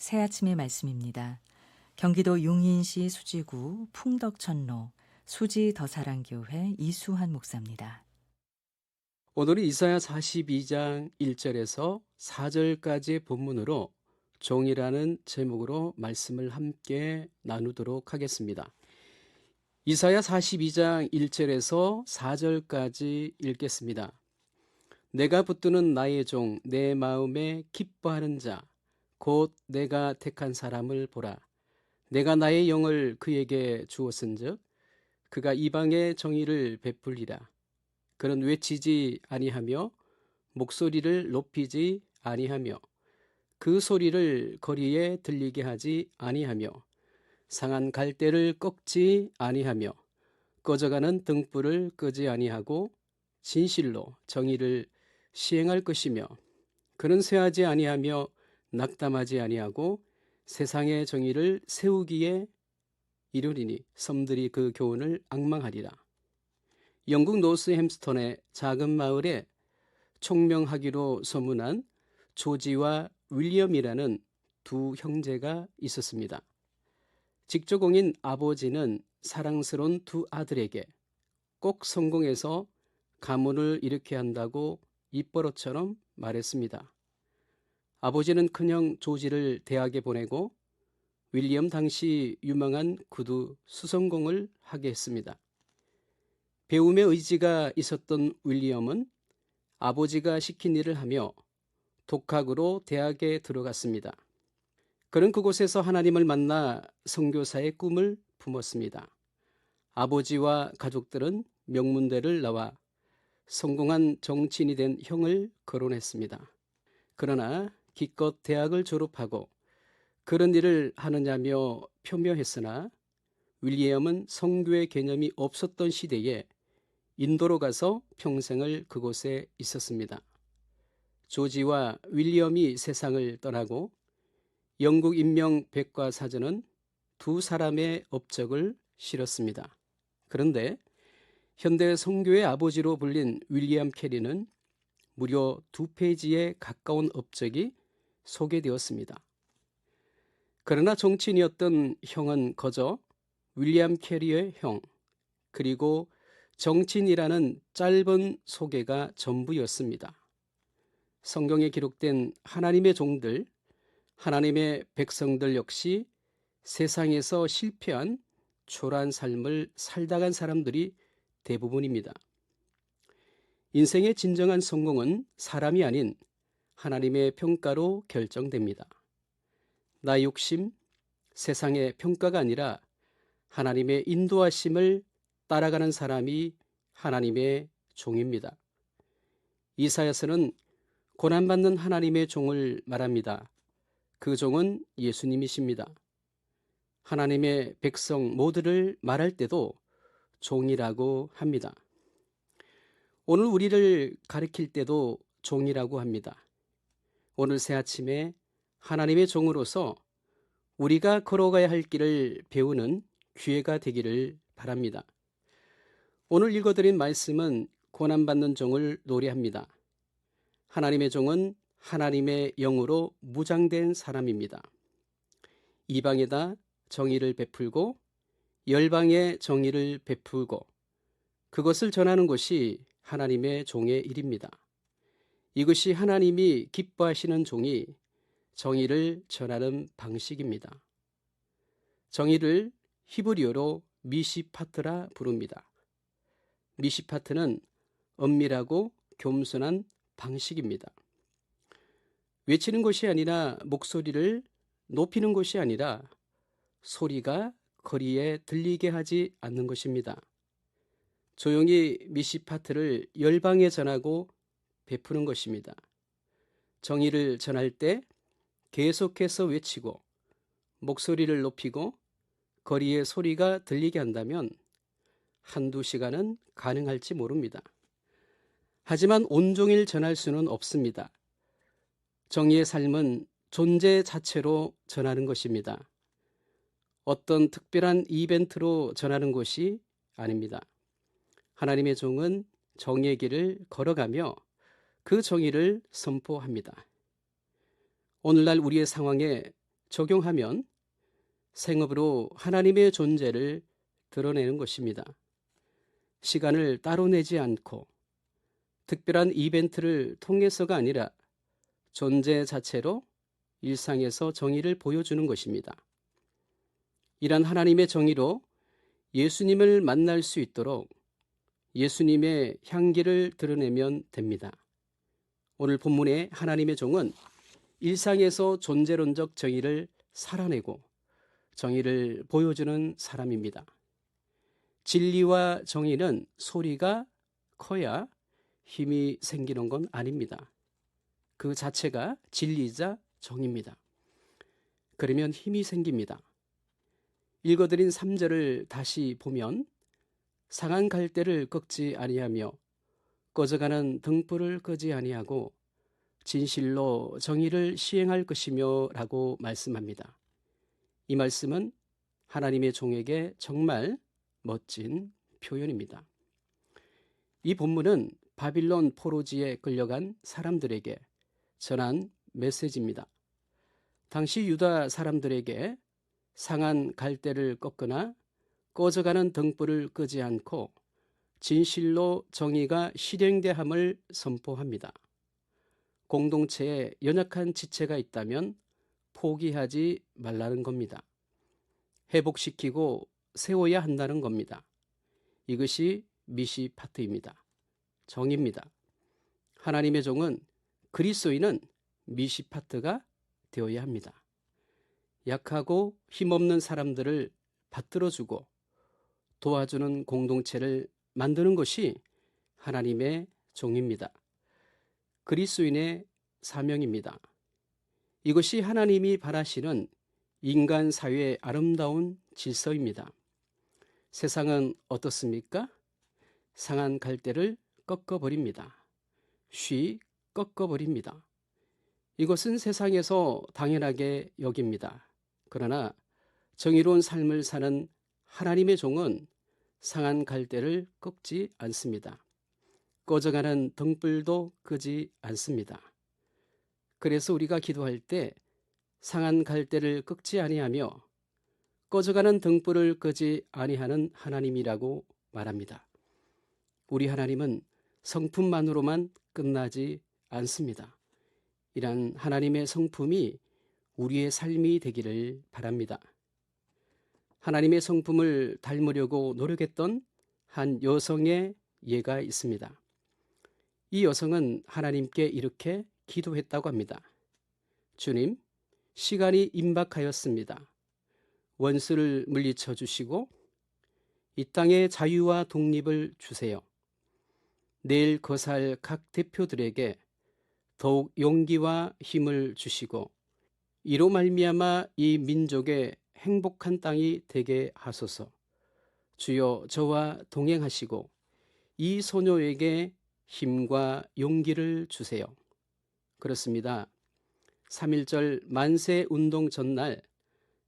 새 아침의 말씀입니다. 경기도 용인시 수지구 풍덕천로 수지 더사랑교회 이수환 목사입니다. 오늘은 이사야 42장 1절에서 4절까지의 본문으로 종이라는 제목으로 말씀을 함께 나누도록 하겠습니다. 이사야 42장 1절에서 4절까지 읽겠습니다. 내가 붙드는 나의 종, 내 마음에 기뻐하는 자, 곧 내가 택한 사람을 보라. 내가 나의 영을 그에게 주었은즉 그가 이방의 정의를 베풀리라. 그는 외치지 아니하며 목소리를 높이지 아니하며 그 소리를 거리에 들리게 하지 아니하며 상한 갈대를 꺾지 아니하며 꺼져가는 등불을 끄지 아니하고 진실로 정의를 시행할 것이며 그는 쇠하지 아니하며 낙담하지 아니하고 세상의 정의를 세우기에 이르리니 섬들이 그 교훈을 앙망하리라. 영국 노스햄스턴의 작은 마을에 총명하기로 소문난 조지와 윌리엄이라는 두 형제가 있었습니다. 직조공인 아버지는 사랑스러운 두 아들에게 꼭 성공해서 가문을 일으켜야 한다고 입버릇처럼 말했습니다. 아버지는 큰형 조지를 대학에 보내고 윌리엄 당시 유망한 구두 수성공을 하게 했습니다. 배움의 의지가 있었던 윌리엄은 아버지가 시킨 일을 하며 독학으로 대학에 들어갔습니다. 그는 그곳에서 하나님을 만나 선교사의 꿈을 품었습니다. 아버지와 가족들은 명문대를 나와 성공한 정치인이 된 형을 거론했습니다. 그러나 기껏 대학을 졸업하고 그런 일을 하느냐며 표명했으나 윌리엄은 선교의 개념이 없었던 시대에 인도로 가서 평생을 그곳에 있었습니다. 조지와 윌리엄이 세상을 떠나고 영국 인명 백과사전은 두 사람의 업적을 실었습니다. 그런데 현대 선교의 아버지로 불린 윌리엄 캐리는 무려 2페이지에 가까운 업적이 소개되었습니다. 그러나 정치인이었던 형은 거저 윌리엄 캐리의 형, 그리고 정치인이라는 짧은 소개가 전부였습니다. 성경에 기록된 하나님의 종들, 하나님의 백성들 역시 세상에서 실패한 초라한 삶을 살다 간 사람들이 대부분입니다. 인생의 진정한 성공은 사람이 아닌 하나님의 평가로 결정됩니다. 나 욕심, 세상의 평가가 아니라 하나님의 인도하심을 따라가는 사람이 하나님의 종입니다. 이사야서는 고난받는 하나님의 종을 말합니다. 그 종은 예수님이십니다. 하나님의 백성 모두를 말할 때도 종이라고 합니다. 오늘 우리를 가리킬 때도 종이라고 합니다. 오늘 새 아침에 하나님의 종으로서 우리가 걸어가야 할 길을 배우는 기회가 되기를 바랍니다. 오늘 읽어드린 말씀은 고난받는 종을 노래합니다. 하나님의 종은 하나님의 영으로 무장된 사람입니다. 이방에다 정의를 베풀고 열방에 정의를 베풀고 그것을 전하는 것이 하나님의 종의 일입니다. 이것이 하나님이 기뻐하시는 종이 정의를 전하는 방식입니다. 정의를 히브리어로 미시파트라 부릅니다. 미시파트는 엄밀하고 겸손한 방식입니다. 외치는 것이 아니라 목소리를 높이는 것이 아니라 소리가 거리에 들리게 하지 않는 것입니다. 조용히 미시파트를 열방에 전하고 베푸는 것입니다. 정의를 전할 때 계속해서 외치고 목소리를 높이고 거리에 소리가 들리게 한다면 한두 시간은 가능할지 모릅니다. 하지만 온종일 전할 수는 없습니다. 정의의 삶은 존재 자체로 전하는 것입니다. 어떤 특별한 이벤트로 전하는 것이 아닙니다. 하나님의 종은 정의의 길을 걸어가며 그 정의를 선포합니다. 오늘날 우리의 상황에 적용하면 생업으로 하나님의 존재를 드러내는 것입니다. 시간을 따로 내지 않고 특별한 이벤트를 통해서가 아니라 존재 자체로 일상에서 정의를 보여주는 것입니다. 이런 하나님의 정의로 예수님을 만날 수 있도록 예수님의 향기를 드러내면 됩니다. 오늘 본문의 하나님의 종은 일상에서 존재론적 정의를 살아내고 정의를 보여주는 사람입니다. 진리와 정의는 소리가 커야 힘이 생기는 건 아닙니다. 그 자체가 진리이자 정의입니다. 그러면 힘이 생깁니다. 읽어드린 3절을 다시 보면 상한 갈대를 꺾지 아니하며 꺼져가는 등불을 끄지 아니하고 진실로 정의를 시행할 것이며 라고 말씀합니다. 이 말씀은 하나님의 종에게 정말 멋진 표현입니다. 이 본문은 바빌론 포로지에 끌려간 사람들에게 전한 메시지입니다. 당시 유다 사람들에게 상한 갈대를 꺾거나 꺼져가는 등불을 끄지 않고 진실로 정의가 실행되함을 선포합니다. 공동체에 연약한 지체가 있다면 포기하지 말라는 겁니다. 회복시키고 세워야 한다는 겁니다. 이것이 미시파트입니다. 정의입니다. 하나님의 종은 그리스도인은 미시파트가 되어야 합니다. 약하고 힘없는 사람들을 받들어주고 도와주는 공동체를 만드는 것이 하나님의 종입니다. 그리스도인의 사명입니다. 이것이 하나님이 바라시는 인간 사회의 아름다운 질서입니다. 세상은 어떻습니까? 상한 갈대를 꺾어버립니다. 쉬 꺾어버립니다. 이것은 세상에서 당연하게 여깁니다. 그러나 정의로운 삶을 사는 하나님의 종은 상한 갈대를 꺾지 않습니다. 꺼져가는 등불도 끄지 않습니다. 그래서 우리가 기도할 때 상한 갈대를 꺾지 아니하며 꺼져가는 등불을 끄지 아니하는 하나님이라고 말합니다. 우리 하나님은 성품만으로만 끝나지 않습니다. 이런 하나님의 성품이 우리의 삶이 되기를 바랍니다. 하나님의 성품을 닮으려고 노력했던 한 여성의 예가 있습니다. 이 여성은 하나님께 이렇게 기도했다고 합니다. 주님, 시간이 임박하였습니다. 원수를 물리쳐 주시고 이 땅의 자유와 독립을 주세요. 내일 거살 각 대표들에게 더욱 용기와 힘을 주시고 이로 말미암아 이 민족의 행복한 땅이 되게 하소서. 주여 저와 동행하시고 이 소녀에게 힘과 용기를 주세요. 그렇습니다. 3.1절 만세 운동 전날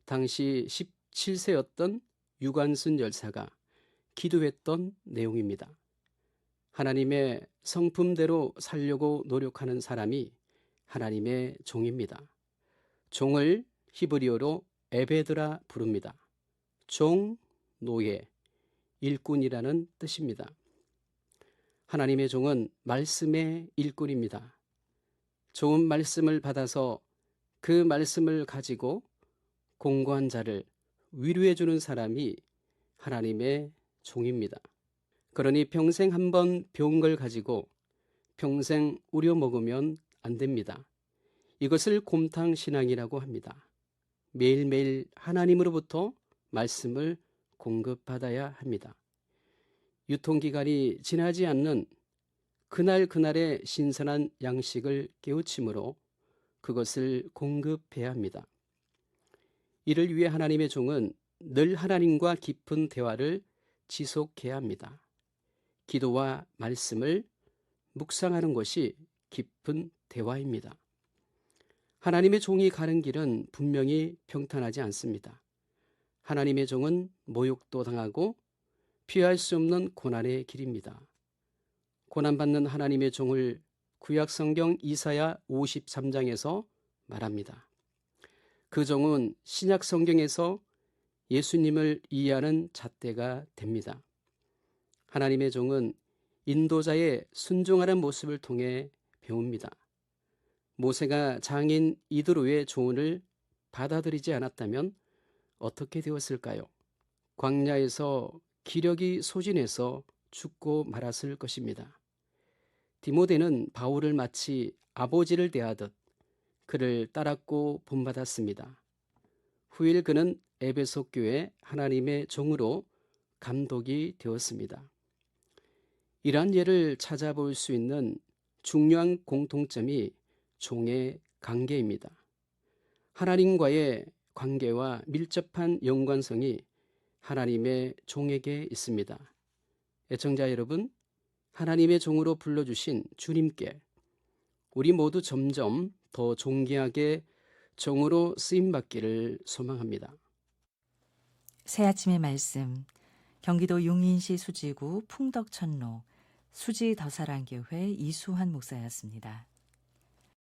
당시 17세였던 유관순 열사가 기도했던 내용입니다. 하나님의 성품대로 살려고 노력하는 사람이 하나님의 종입니다. 종을 히브리어로 에베드라 부릅니다. 종, 노예, 일꾼이라는 뜻입니다. 하나님의 종은 말씀의 일꾼입니다. 좋은 말씀을 받아서 그 말씀을 가지고 공고한 자를 위로해 주는 사람이 하나님의 종입니다. 그러니 평생 한번 배운 걸 가지고 평생 우려먹으면 안 됩니다. 이것을 곰탕신앙이라고 합니다. 매일매일 하나님으로부터 말씀을 공급받아야 합니다. 유통기간이 지나지 않는 그날그날의 신선한 양식을 깨우침으로 그것을 공급해야 합니다. 이를 위해 하나님의 종은 늘 하나님과 깊은 대화를 지속해야 합니다. 기도와 말씀을 묵상하는 것이 깊은 대화입니다. 하나님의 종이 가는 길은 분명히 평탄하지 않습니다. 하나님의 종은 모욕도 당하고 피할 수 없는 고난의 길입니다. 고난받는 하나님의 종을 구약성경 이사야 53장에서 말합니다. 그 종은 신약 성경에서 예수님을 이해하는 잣대가 됩니다. 하나님의 종은 인도자의 순종하는 모습을 통해 배웁니다. 모세가 장인 이드로의 조언을 받아들이지 않았다면 어떻게 되었을까요? 광야에서 기력이 소진해서 죽고 말았을 것입니다. 디모데는 바울을 마치 아버지를 대하듯 그를 따랐고 본받았습니다. 후일 그는 에베소 교회 하나님의 종으로 감독이 되었습니다. 이러한 예를 찾아볼 수 있는 중요한 공통점이 종의 관계입니다. 하나님과의 관계와 밀접한 연관성이 하나님의 종에게 있습니다. 애청자 여러분, 하나님의 종으로 불러주신 주님께 우리 모두 점점 더 존귀하게 종으로 쓰임받기를 소망합니다. 새 아침의 말씀, 경기도 용인시 수지구 풍덕천로 수지더사랑교회 이수환 목사였습니다.